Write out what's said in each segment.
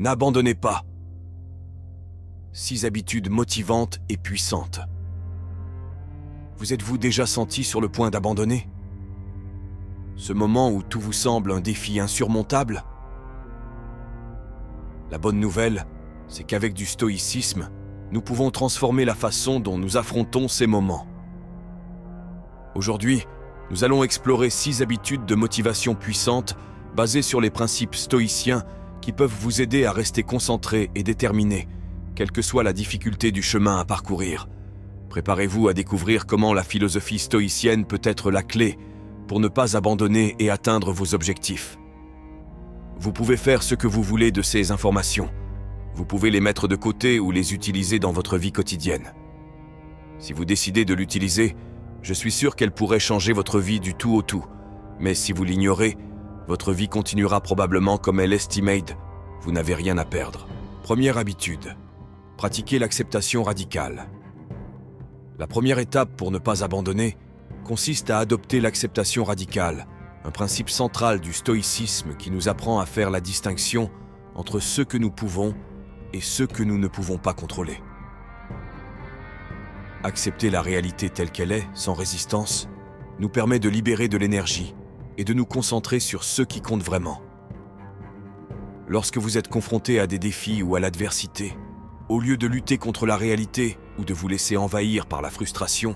N'abandonnez pas. 6 habitudes motivantes et puissantes. Vous êtes-vous déjà senti sur le point d'abandonner? Ce moment où tout vous semble un défi insurmontable? La bonne nouvelle, c'est qu'avec du stoïcisme, nous pouvons transformer la façon dont nous affrontons ces moments. Aujourd'hui, nous allons explorer 6 habitudes de motivation puissantes basées sur les principes stoïciens qui peuvent vous aider à rester concentré et déterminé, quelle que soit la difficulté du chemin à parcourir. Préparez-vous à découvrir comment la philosophie stoïcienne peut être la clé pour ne pas abandonner et atteindre vos objectifs. Vous pouvez faire ce que vous voulez de ces informations. Vous pouvez les mettre de côté ou les utiliser dans votre vie quotidienne. Si vous décidez de l'utiliser, je suis sûr qu'elle pourrait changer votre vie du tout au tout. Mais si vous l'ignorez, votre vie continuera probablement comme elle estimate. Vous n'avez rien à perdre. Première habitude. Pratiquer l'acceptation radicale. La première étape pour ne pas abandonner consiste à adopter l'acceptation radicale, un principe central du stoïcisme qui nous apprend à faire la distinction entre ce que nous pouvons et ce que nous ne pouvons pas contrôler. Accepter la réalité telle qu'elle est, sans résistance, nous permet de libérer de l'énergie et de nous concentrer sur ce qui compte vraiment. Lorsque vous êtes confronté à des défis ou à l'adversité, au lieu de lutter contre la réalité ou de vous laisser envahir par la frustration,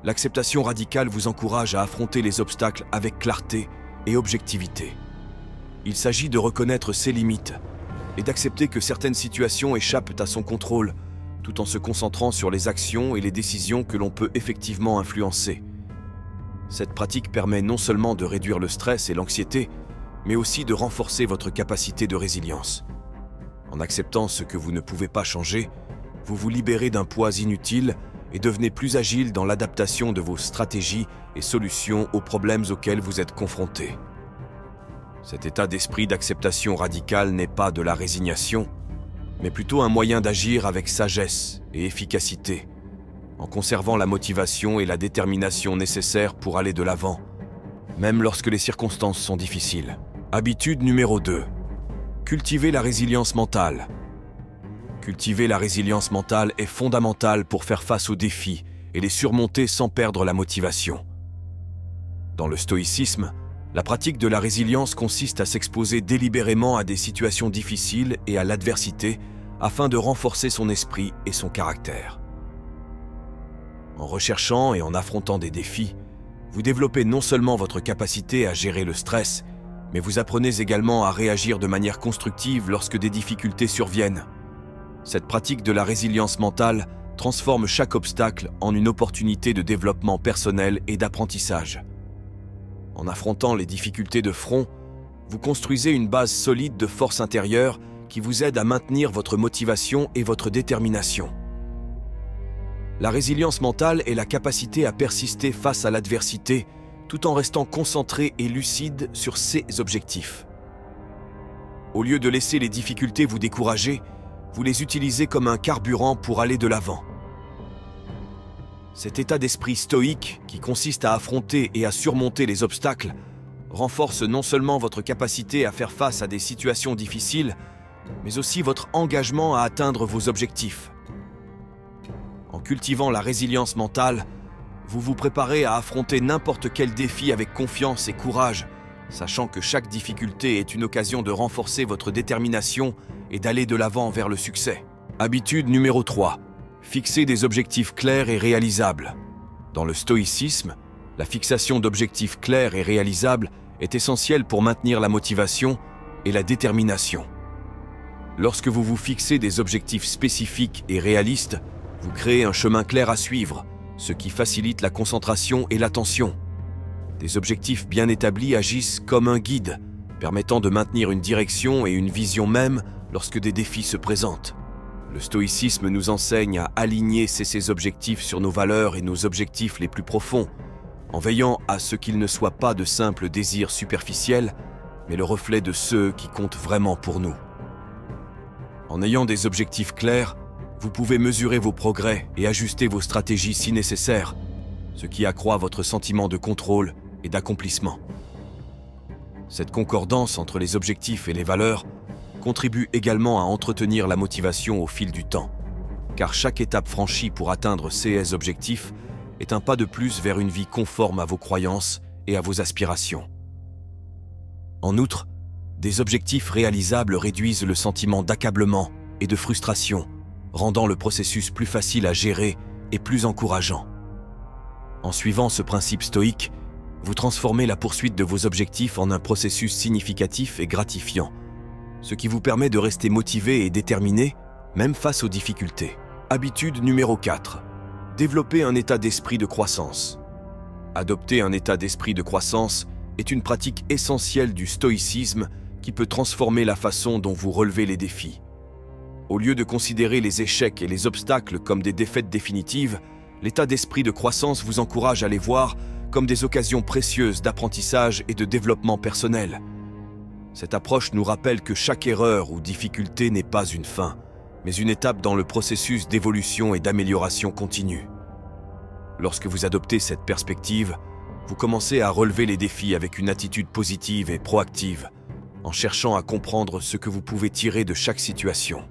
l'acceptation radicale vous encourage à affronter les obstacles avec clarté et objectivité. Il s'agit de reconnaître ses limites et d'accepter que certaines situations échappent à son contrôle, tout en se concentrant sur les actions et les décisions que l'on peut effectivement influencer. Cette pratique permet non seulement de réduire le stress et l'anxiété, mais aussi de renforcer votre capacité de résilience. En acceptant ce que vous ne pouvez pas changer, vous vous libérez d'un poids inutile et devenez plus agile dans l'adaptation de vos stratégies et solutions aux problèmes auxquels vous êtes confrontés. Cet état d'esprit d'acceptation radicale n'est pas de la résignation, mais plutôt un moyen d'agir avec sagesse et efficacité, en conservant la motivation et la détermination nécessaires pour aller de l'avant, même lorsque les circonstances sont difficiles. Habitude numéro 2. Cultiver la résilience mentale. Cultiver la résilience mentale est fondamental pour faire face aux défis et les surmonter sans perdre la motivation. Dans le stoïcisme, la pratique de la résilience consiste à s'exposer délibérément à des situations difficiles et à l'adversité afin de renforcer son esprit et son caractère. En recherchant et en affrontant des défis, vous développez non seulement votre capacité à gérer le stress, mais vous apprenez également à réagir de manière constructive lorsque des difficultés surviennent. Cette pratique de la résilience mentale transforme chaque obstacle en une opportunité de développement personnel et d'apprentissage. En affrontant les difficultés de front, vous construisez une base solide de force intérieure qui vous aide à maintenir votre motivation et votre détermination. La résilience mentale est la capacité à persister face à l'adversité tout en restant concentré et lucide sur ses objectifs. Au lieu de laisser les difficultés vous décourager, vous les utilisez comme un carburant pour aller de l'avant. Cet état d'esprit stoïque, qui consiste à affronter et à surmonter les obstacles, renforce non seulement votre capacité à faire face à des situations difficiles, mais aussi votre engagement à atteindre vos objectifs. En cultivant la résilience mentale, vous vous préparez à affronter n'importe quel défi avec confiance et courage, sachant que chaque difficulté est une occasion de renforcer votre détermination et d'aller de l'avant vers le succès. Habitude numéro 3. Fixer des objectifs clairs et réalisables. Dans le stoïcisme, la fixation d'objectifs clairs et réalisables est essentielle pour maintenir la motivation et la détermination. Lorsque vous vous fixez des objectifs spécifiques et réalistes, vous créez un chemin clair à suivre, ce qui facilite la concentration et l'attention. Des objectifs bien établis agissent comme un guide, permettant de maintenir une direction et une vision même lorsque des défis se présentent. Le stoïcisme nous enseigne à aligner ces objectifs sur nos valeurs et nos objectifs les plus profonds, en veillant à ce qu'ils ne soient pas de simples désirs superficiels, mais le reflet de ceux qui comptent vraiment pour nous. En ayant des objectifs clairs, vous pouvez mesurer vos progrès et ajuster vos stratégies si nécessaire, ce qui accroît votre sentiment de contrôle et d'accomplissement. Cette concordance entre les objectifs et les valeurs contribue également à entretenir la motivation au fil du temps, car chaque étape franchie pour atteindre ces objectifs est un pas de plus vers une vie conforme à vos croyances et à vos aspirations. En outre, des objectifs réalisables réduisent le sentiment d'accablement et de frustration, rendant le processus plus facile à gérer et plus encourageant. En suivant ce principe stoïque, vous transformez la poursuite de vos objectifs en un processus significatif et gratifiant, ce qui vous permet de rester motivé et déterminé, même face aux difficultés. Habitude numéro 4. Développer un état d'esprit de croissance. Adopter un état d'esprit de croissance est une pratique essentielle du stoïcisme qui peut transformer la façon dont vous relevez les défis. Au lieu de considérer les échecs et les obstacles comme des défaites définitives, l'état d'esprit de croissance vous encourage à les voir comme des occasions précieuses d'apprentissage et de développement personnel. Cette approche nous rappelle que chaque erreur ou difficulté n'est pas une fin, mais une étape dans le processus d'évolution et d'amélioration continue. Lorsque vous adoptez cette perspective, vous commencez à relever les défis avec une attitude positive et proactive, en cherchant à comprendre ce que vous pouvez tirer de chaque situation.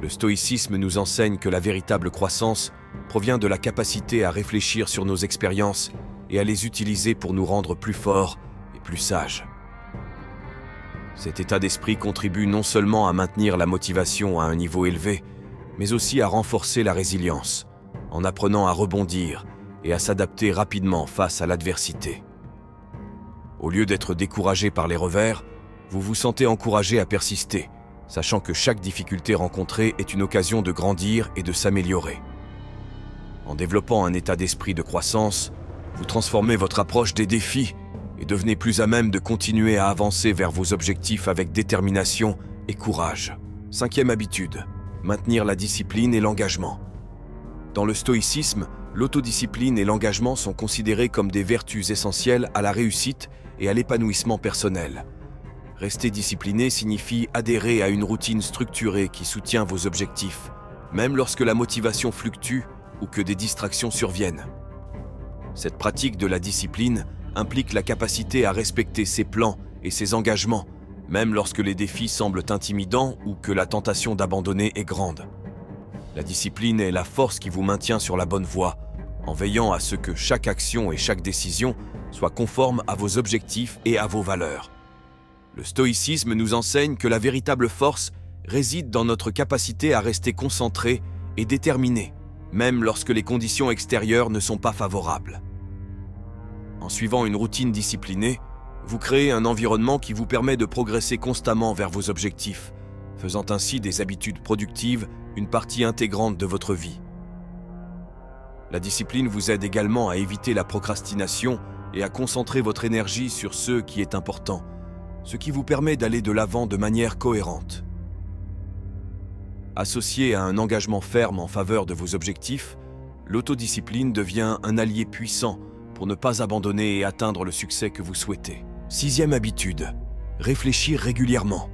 Le stoïcisme nous enseigne que la véritable croissance provient de la capacité à réfléchir sur nos expériences et à les utiliser pour nous rendre plus forts et plus sages. Cet état d'esprit contribue non seulement à maintenir la motivation à un niveau élevé, mais aussi à renforcer la résilience, en apprenant à rebondir et à s'adapter rapidement face à l'adversité. Au lieu d'être découragé par les revers, vous vous sentez encouragé à persister, sachant que chaque difficulté rencontrée est une occasion de grandir et de s'améliorer. En développant un état d'esprit de croissance, vous transformez votre approche des défis et devenez plus à même de continuer à avancer vers vos objectifs avec détermination et courage. 5e habitude, maintenir la discipline et l'engagement. Dans le stoïcisme, l'autodiscipline et l'engagement sont considérés comme des vertus essentielles à la réussite et à l'épanouissement personnel. Rester discipliné signifie adhérer à une routine structurée qui soutient vos objectifs, même lorsque la motivation fluctue ou que des distractions surviennent. Cette pratique de la discipline implique la capacité à respecter ses plans et ses engagements, même lorsque les défis semblent intimidants ou que la tentation d'abandonner est grande. La discipline est la force qui vous maintient sur la bonne voie, en veillant à ce que chaque action et chaque décision soient conformes à vos objectifs et à vos valeurs. Le stoïcisme nous enseigne que la véritable force réside dans notre capacité à rester concentré et déterminé, même lorsque les conditions extérieures ne sont pas favorables. En suivant une routine disciplinée, vous créez un environnement qui vous permet de progresser constamment vers vos objectifs, faisant ainsi des habitudes productives une partie intégrante de votre vie. La discipline vous aide également à éviter la procrastination et à concentrer votre énergie sur ce qui est important, ce qui vous permet d'aller de l'avant de manière cohérente. Associé à un engagement ferme en faveur de vos objectifs, l'autodiscipline devient un allié puissant pour ne pas abandonner et atteindre le succès que vous souhaitez. 6e habitude, réfléchir régulièrement.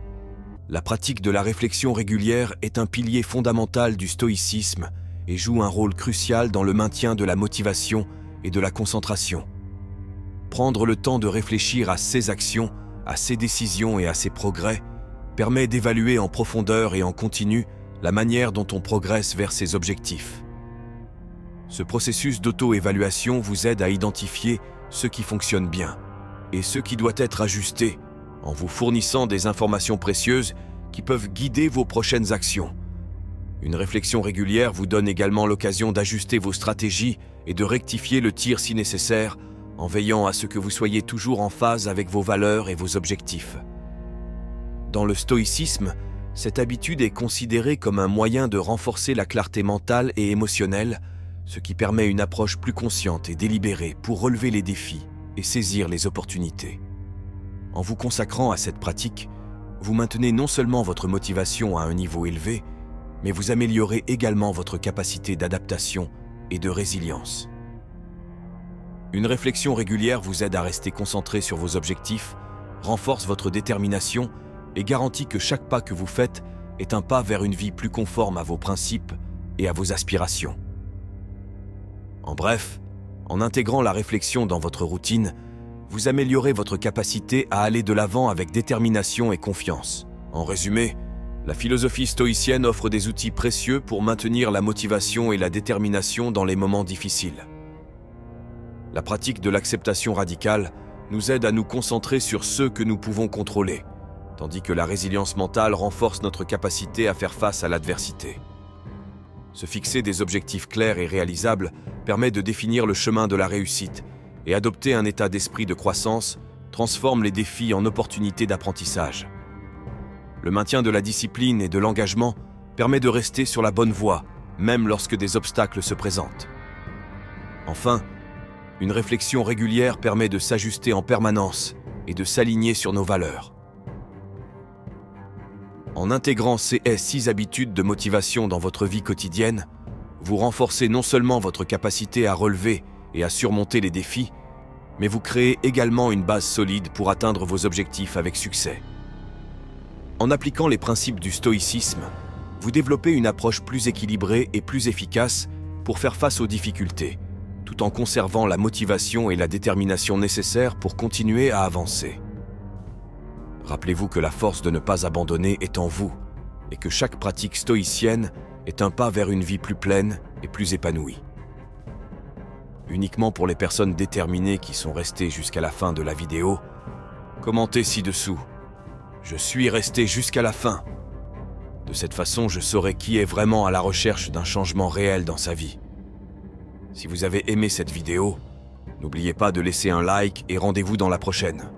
La pratique de la réflexion régulière est un pilier fondamental du stoïcisme et joue un rôle crucial dans le maintien de la motivation et de la concentration. Prendre le temps de réfléchir à ses actions, à ses décisions et à ses progrès permet d'évaluer en profondeur et en continu la manière dont on progresse vers ses objectifs. Ce processus d'auto-évaluation vous aide à identifier ce qui fonctionne bien et ce qui doit être ajusté en vous fournissant des informations précieuses qui peuvent guider vos prochaines actions. Une réflexion régulière vous donne également l'occasion d'ajuster vos stratégies et de rectifier le tir si nécessaire, en veillant à ce que vous soyez toujours en phase avec vos valeurs et vos objectifs. Dans le stoïcisme, cette habitude est considérée comme un moyen de renforcer la clarté mentale et émotionnelle, ce qui permet une approche plus consciente et délibérée pour relever les défis et saisir les opportunités. En vous consacrant à cette pratique, vous maintenez non seulement votre motivation à un niveau élevé, mais vous améliorez également votre capacité d'adaptation et de résilience. Une réflexion régulière vous aide à rester concentré sur vos objectifs, renforce votre détermination et garantit que chaque pas que vous faites est un pas vers une vie plus conforme à vos principes et à vos aspirations. En bref, en intégrant la réflexion dans votre routine, vous améliorez votre capacité à aller de l'avant avec détermination et confiance, En résumé, la philosophie stoïcienne offre des outils précieux pour maintenir la motivation et la détermination dans les moments difficiles. La pratique de l'acceptation radicale nous aide à nous concentrer sur ce que nous pouvons contrôler, tandis que la résilience mentale renforce notre capacité à faire face à l'adversité. Se fixer des objectifs clairs et réalisables permet de définir le chemin de la réussite, et adopter un état d'esprit de croissance transforme les défis en opportunités d'apprentissage. Le maintien de la discipline et de l'engagement permet de rester sur la bonne voie, même lorsque des obstacles se présentent. Enfin, une réflexion régulière permet de s'ajuster en permanence et de s'aligner sur nos valeurs. En intégrant ces 6 habitudes de motivation dans votre vie quotidienne, vous renforcez non seulement votre capacité à relever et à surmonter les défis, mais vous créez également une base solide pour atteindre vos objectifs avec succès. En appliquant les principes du stoïcisme, vous développez une approche plus équilibrée et plus efficace pour faire face aux difficultés, tout en conservant la motivation et la détermination nécessaires pour continuer à avancer. Rappelez-vous que la force de ne pas abandonner est en vous, et que chaque pratique stoïcienne est un pas vers une vie plus pleine et plus épanouie. Uniquement pour les personnes déterminées qui sont restées jusqu'à la fin de la vidéo, commentez ci-dessous. Je suis resté jusqu'à la fin. De cette façon, je saurai qui est vraiment à la recherche d'un changement réel dans sa vie. Si vous avez aimé cette vidéo, n'oubliez pas de laisser un like et rendez-vous dans la prochaine.